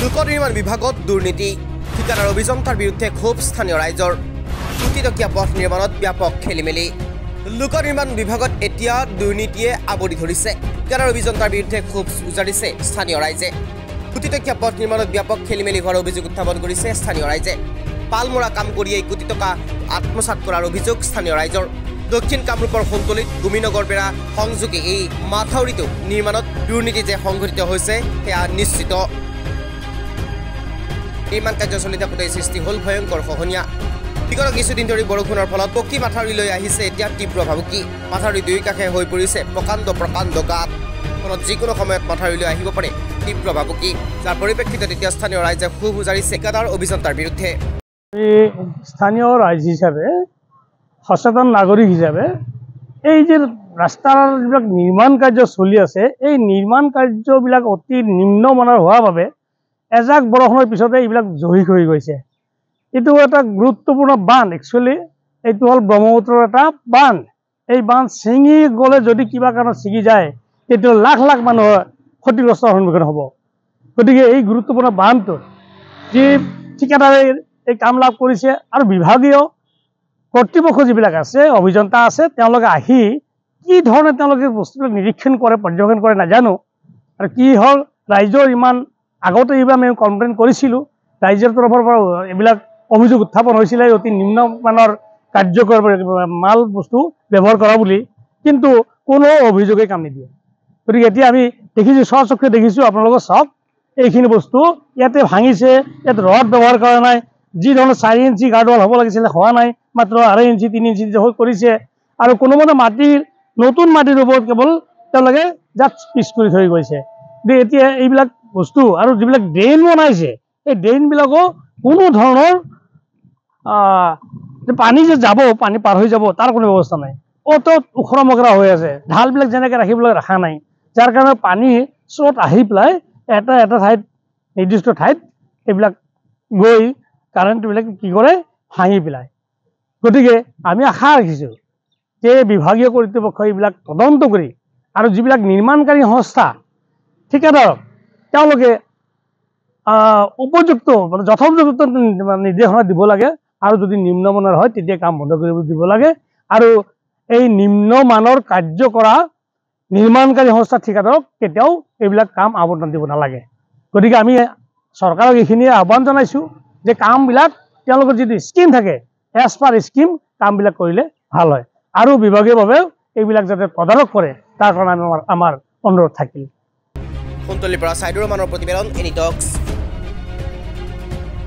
লোক নিৰ্মাণ বিভাগত দুৰ্নীতি ঠিকাদাৰ অভিযন্তাৰ বিৰুদ্ধে ক্ষোভ স্থানীয় ৰাইজৰ কোটিটকীয়া পথ নিৰ্মাণত ব্যাপক খেলিমেলি লোক নিৰ্মাণ বিভাগত এতিয়া দুৰ্নীতিয়ে আৱৰি ধৰিছে ঠিকাদাৰ অভিযন্তাৰ বিৰুদ্ধে ক্ষোভ উজাৰিছে স্থানীয় ৰাইজে কোটিটকীয়া পথ নিৰ্মাণত ব্যাপক খেলিমেলি হোৱাৰ অভিযোগ উত্থাপন কৰিছে স্থানীয় ৰাইজে পালমৰা কাম কৰিয়ে কোটি টকা আত্মসাৎ কৰাৰ অভিযোগ স্থানীয় ৰাইজৰ দক্ষিণ কামৰূপৰ সন্তলিত গুমিনগৰ বেৰা সংযোগী এই মাথাউৰিটো নিৰ্মাণত দুৰ্নীতি যে সংঘটিত হৈছে সেয়া নিশ্চিত নিৰ্মাণ কাৰ্য চলি থাকোঁতে সৃষ্টি হ'ল ভয়ংকৰ খহনীয়া বিগত কিছুদিন ধৰি বৰষুণৰ ফলত পকী মাথাউৰিলৈ আহিছে এতিয়া তীব্ৰ ভাবুকি মাথাউৰি দুই কাষে হৈ পৰিছে প্ৰকাণ্ড গাঁত ফলত যিকোনো সময়ত মাথাউৰিলৈ আহিব পাৰে তীব্ৰ ভাবুকি যাৰ পৰিপ্ৰেক্ষিতত এতিয়া স্থানীয় ৰাইজে ক্ষোভ উজাৰিছে ঠিকাদাৰ অভিযন্তাৰ বিৰুদ্ধে স্থানীয় ৰাইজ হিচাপে সচেতন নাগৰিক হিচাপে এই যে ৰাস্তাৰ যিবিলাক নিৰ্মাণ কাৰ্য চলি আছে এই নিৰ্মাণ কাৰ্যবিলাক অতি নিম্নমানৰ হোৱাৰ বাবে এজাক বৰষুণৰ পিছতে এইবিলাক জহিক হৈ গৈছে এইটো এটা গুৰুত্বপূৰ্ণ বান্ধ একচুৱেলি এইটো হ'ল ব্ৰহ্মপুত্ৰৰ এটা বান্ধ এই বান্ধ ছিঙি গ'লে যদি কিবা কাৰণত ছিঙি যায় তেতিয়া লাখ লাখ মানুহৰ ক্ষতিগ্ৰস্তৰ সন্মুখীন হ'ব গতিকে এই গুৰুত্বপূৰ্ণ বান্ধটো যি ঠিকাদাৰে এই কাম লাভ কৰিছে আৰু বিভাগীয় কৰ্তৃপক্ষ যিবিলাক আছে অভিযন্তা আছে তেওঁলোকে আহি কি ধৰণে তেওঁলোকে বস্তুবিলাক নিৰীক্ষণ কৰে পৰ্যবেক্ষণ কৰে নাজানো আৰু কি হ'ল ৰাইজৰ ইমান আগতে এইবিলাক আমি কমপ্লেইন কৰিছিলোঁ ৰাইজৰ তৰফৰ পৰা এইবিলাক অভিযোগ উত্থাপন হৈছিলে অতি নিম্নমানৰ কাৰ্যকৰ মাল বস্তু ব্যৱহাৰ কৰা বুলি কিন্তু কোনো অভিযোগে কাম নিদিয়ে গতিকে এতিয়া আমি দেখিছোঁ স্বচক্ষে দেখিছোঁ আপোনালোকৰ চাওক এইখিনি বস্তু ইয়াতে ভাঙিছে ইয়াত ৰড ব্যৱহাৰ কৰা নাই যি ধৰণৰ 4 ইঞ্চি গাৰ্ডৱাল হ'ব লাগিছিলে হোৱা নাই মাত্ৰ 2.5 ইঞ্চি 3 ইঞ্চি হৈ কৰিছে আৰু কোনোমতে মাটিৰ নতুন মাটিৰ ওপৰত কেৱল তেওঁলোকে জাষ্ট পিচ কৰি থৈ গৈছে এতিয়া এইবিলাক বস্তু আৰু যিবিলাক ড্ৰেইন বনাইছে এই ড্ৰেইনবিলাকো কোনো ধৰণৰ পানী যে যাব পানী পাৰ হৈ যাব তাৰ কোনো ব্যৱস্থা নাই অত ওখৰা মকৰা হৈ আছে ঢালবিলাক যেনেকৈ ৰাখিবলৈ ৰখা নাই যাৰ কাৰণে পানী স্ৰোত আহি পেলাই এটা ঠাইত নিৰ্দিষ্ট ঠাইত এইবিলাক গৈ কাৰেণ্টবিলাক কি কৰে ভাঙি পেলায় গতিকে আমি আশা ৰাখিছোঁ যে বিভাগীয় কৰ্তৃপক্ষই এইবিলাক তদন্ত কৰি আৰু যিবিলাক নিৰ্মাণকাৰী সংস্থা ঠিকাদাৰক তেওঁলোকে উপযুক্ত যথোপযুক্ত নিৰ্দেশনা দিব লাগে আৰু যদি নিম্নমানৰ হয় তেতিয়া কাম বন্ধ কৰিব দিব লাগে আৰু এই নিম্নমানৰ কাৰ্য কৰা নিৰ্মাণকাৰী সংস্থা ঠিকাদাৰক কেতিয়াও এইবিলাক কাম আবণ্টন দিব নালাগে গতিকে আমি চৰকাৰক এইখিনিয়ে আহ্বান জনাইছোঁ যে কামবিলাক তেওঁলোকৰ যিটো স্কিম থাকে এজ পাৰ স্কিম কামবিলাক কৰিলে ভাল হয় আৰু বিভাগীয়ভাৱেও এইবিলাক যাতে তদাৰক কৰে তাৰ কাৰণে আমাৰ অনুৰোধ থাকিল সন্তলিৰ পৰা চাইদুৰ ৰহমানৰ প্ৰতিবেদন এনি টক্স।